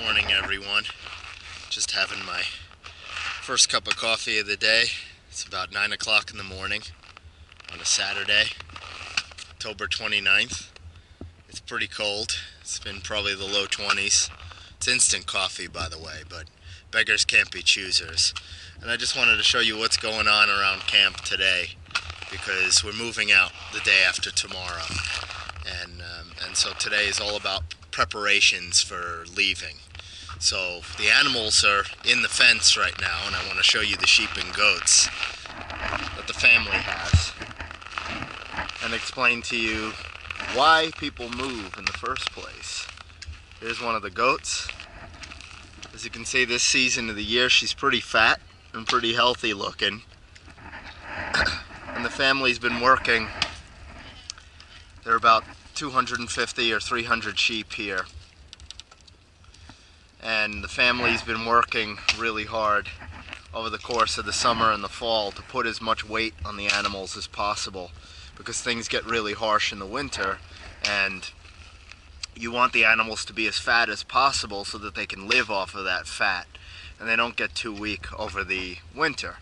Morning, everyone. Just having my first cup of coffee of the day. It's about 9 o'clock in the morning on a Saturday, October 29th. It's pretty cold. It's been probably the low 20s. It's instant coffee, by the way, but beggars can't be choosers. And I just wanted to show you what's going on around camp today, because we're moving out the day after tomorrow. And so today is all about preparations for leaving. So the animals are in the fence right now, and I want to show you the sheep and goats that the family has, and explain to you why people move in the first place. Here's one of the goats. As you can see, this season of the year she's pretty fat and pretty healthy looking. And the family's been working. There are about 250 or 300 sheep here. And the family's been working really hard over the course of the summer and the fall to put as much weight on the animals as possible, because things get really harsh in the winter, and you want the animals to be as fat as possible so that they can live off of that fat and they don't get too weak over the winter.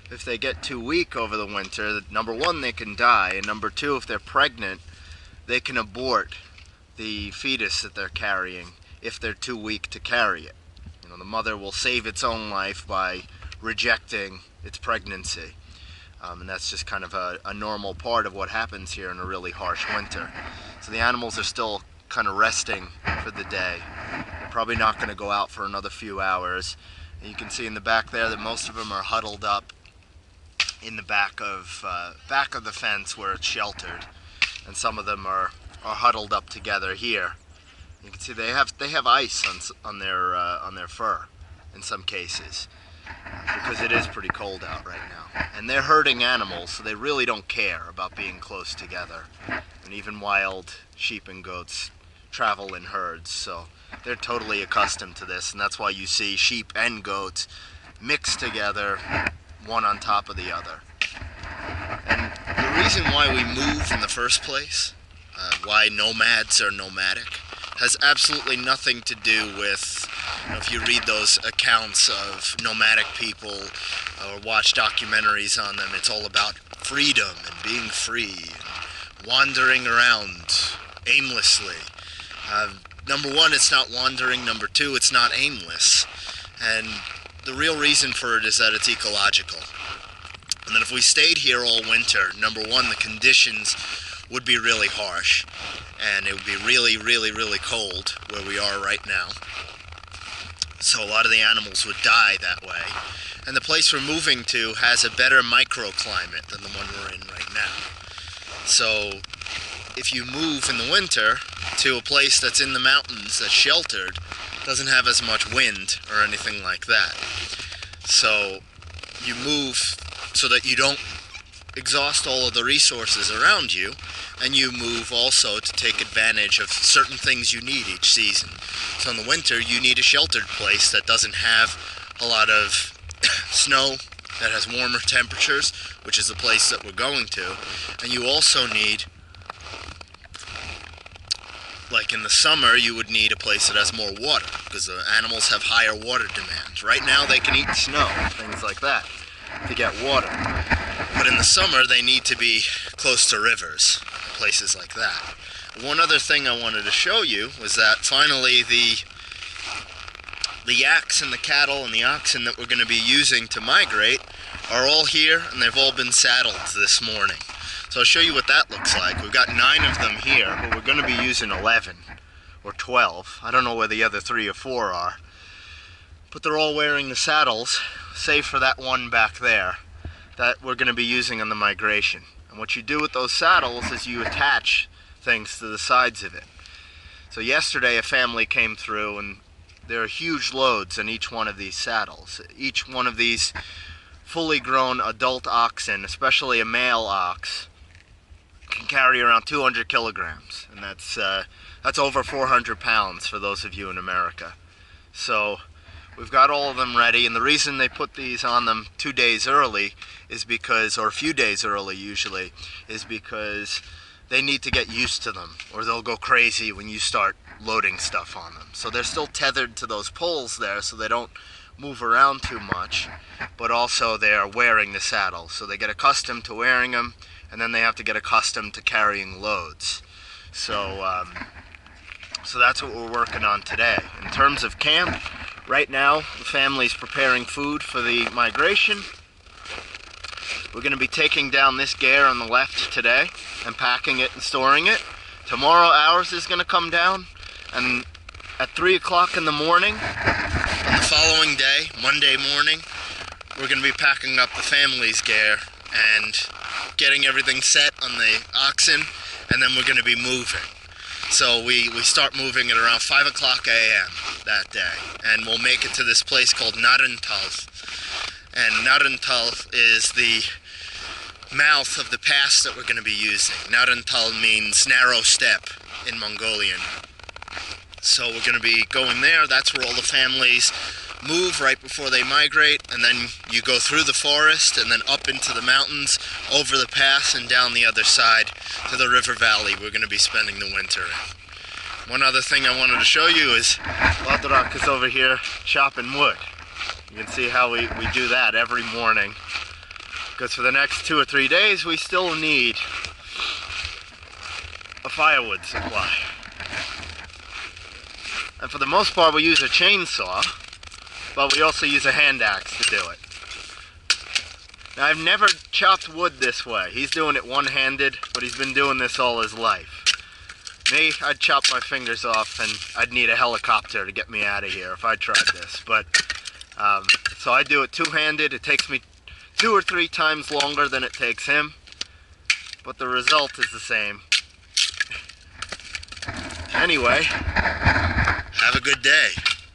If they get too weak over the winter, number one, they can die, and number two, if they're pregnant, they can abort the fetus that they're carrying if they're too weak to carry it. You know, the mother will save its own life by rejecting its pregnancy. And that's just kind of a normal part of what happens here in a really harsh winter. So the animals are still kind of resting for the day. They're probably not going to go out for another few hours. And you can see in the back there that most of them are huddled up in the back of the fence where it's sheltered. And some of them are huddled up together here. You can see they have ice on their fur in some cases, because it is pretty cold out right now. And they're herding animals, so they really don't care about being close together. And even wild sheep and goats travel in herds, so they're totally accustomed to this. And that's why you see sheep and goats mixed together, one on top of the other. And the reason why we move in the first place, why nomads are nomadic, has absolutely nothing to do with, you know, if you read those accounts of nomadic people or watch documentaries on them, it's all about freedom and being free and wandering around aimlessly. Number one, it's not wandering. Number two, it's not aimless. And the real reason for it is that it's ecological. And that if we stayed here all winter, number one, the conditions would be really harsh, and it would be really, really, really cold where we are right now. So a lot of the animals would die that way. And the place we're moving to has a better microclimate than the one we're in right now. So if you move in the winter to a place that's in the mountains, that's sheltered, doesn't have as much wind or anything like that. So you move so that you don't exhaust all of the resources around you, and you move also to take advantage of certain things you need each season. So in the winter, you need a sheltered place that doesn't have a lot of snow, that has warmer temperatures, which is the place that we're going to. And you also need, like in the summer, you would need a place that has more water, because the animals have higher water demand. Right now they can eat snow, things like that, to get water. But in the summer they need to be close to rivers, places like that. One other thing I wanted to show you was that finally the yaks and the cattle and the oxen that we're going to be using to migrate are all here, and they've all been saddled this morning. So I'll show you what that looks like. We've got 9 of them here, but we're going to be using 11 or 12. I don't know where the other 3 or 4 are. But they're all wearing the saddles, save for that one back there that we're going to be using on the migration. And what you do with those saddles is you attach things to the sides of it. So yesterday a family came through, and there are huge loads on each one of these saddles. Each one of these fully grown adult oxen, especially a male ox, can carry around 200 kilograms, and that's over 400 pounds for those of you in America. So we've got all of them ready, and the reason they put these on them 2 days early is because, or a few days early usually, is because they need to get used to them, or they'll go crazy when you start loading stuff on them. So they're still tethered to those poles there, so they don't move around too much, but also they're wearing the saddle. So they get accustomed to wearing them, and then they have to get accustomed to carrying loads. So, so that's what we're working on today. In terms of camp, right now the family's preparing food for the migration. We're going to be taking down this gear on the left today and packing it and storing it. Tomorrow ours is going to come down, and at 3 o'clock in the morning on the following day, Monday morning, we're going to be packing up the family's gear and getting everything set on the oxen, and then we're going to be moving. So we start moving at around 5 o'clock a.m. that day, and we'll make it to this place called Nomadic. And Nomadic is the mouth of the pass that we're going to be using. Nomadic means narrow step in Mongolian. So we're going to be going there. That's where all the families move right before they migrate, and then you go through the forest and then up into the mountains, over the pass and down the other side to the river valley we're going to be spending the winter in. One other thing I wanted to show you is Livestock is over here chopping wood. You can see how we do that every morning, because for the next 2 or 3 days we still need a firewood supply. And for the most part we use a chainsaw, but we also use a hand axe to do it. Now, I've never chopped wood this way. He's doing it one-handed, but he's been doing this all his life. Me, I'd chop my fingers off and I'd need a helicopter to get me out of here if I tried this. But so I do it two-handed. It takes me 2 or 3 times longer than it takes him, but the result is the same. Anyway, have a good day.